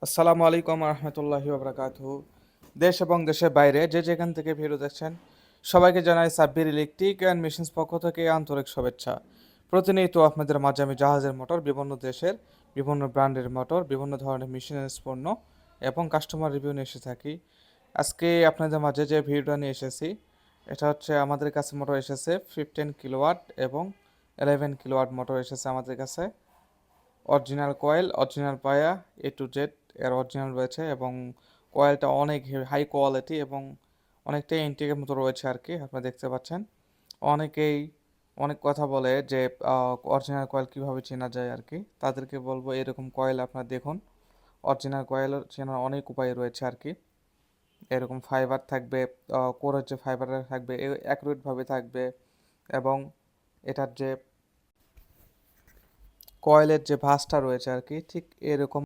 আসসালামু আলাইকুম রহমতুল্লাহি ওবরাকাতুহু। দেশ এবং দেশের বাইরে যে যেখান থেকে ভিডিও দেখছেন সবাইকে জানাই সাব্বির ইলেকট্রিক অ্যান্ড মেশিনস পক্ষ থেকে আন্তরিক শুভেচ্ছা। প্রতিনিয়ত আপনাদের মাঝে আমি জাহাজের মোটর, বিভিন্ন দেশের বিভিন্ন ব্র্যান্ডের মোটর, বিভিন্ন ধরনের মেশিনারিজ পণ্য এবং কাস্টমার রিভিউ নিয়ে এসে থাকি। আজকে আপনাদের মাঝে যে ভিডিওটা নিয়ে এসেছি এটা হচ্ছে আমাদের কাছে মোটর এসেছে 15 কিলোওয়াট এবং 11 কিলোওয়াট মোটর এসেছে আমাদের কাছে। অরিজিনাল কয়েল, অরিজিনাল পায়া, A to Z এর অরিজিনাল রয়েছে এবং কয়েলটা অনেক হাই কোয়ালিটি এবং অনেকটাই ইনটেকের মতো রয়েছে আর কি। আপনারা দেখতে পাচ্ছেন অনেকেই অনেক কথা বলে যে অরিজিনাল কয়েল কীভাবে চেনা যায় আর কি। তাদেরকে বলবো এরকম কয়েল আপনারা দেখুন। অরিজিনাল কয়েল চেনার অনেক উপায় রয়েছে আর কি। এরকম ফাইবার থাকবে, কোরের যে ফাইবারটা থাকবে অ্যাকুরেটভাবে থাকবে এবং এটার যে কয়েলের যে ভাঁজটা রয়েছে আর কি ঠিক এরকম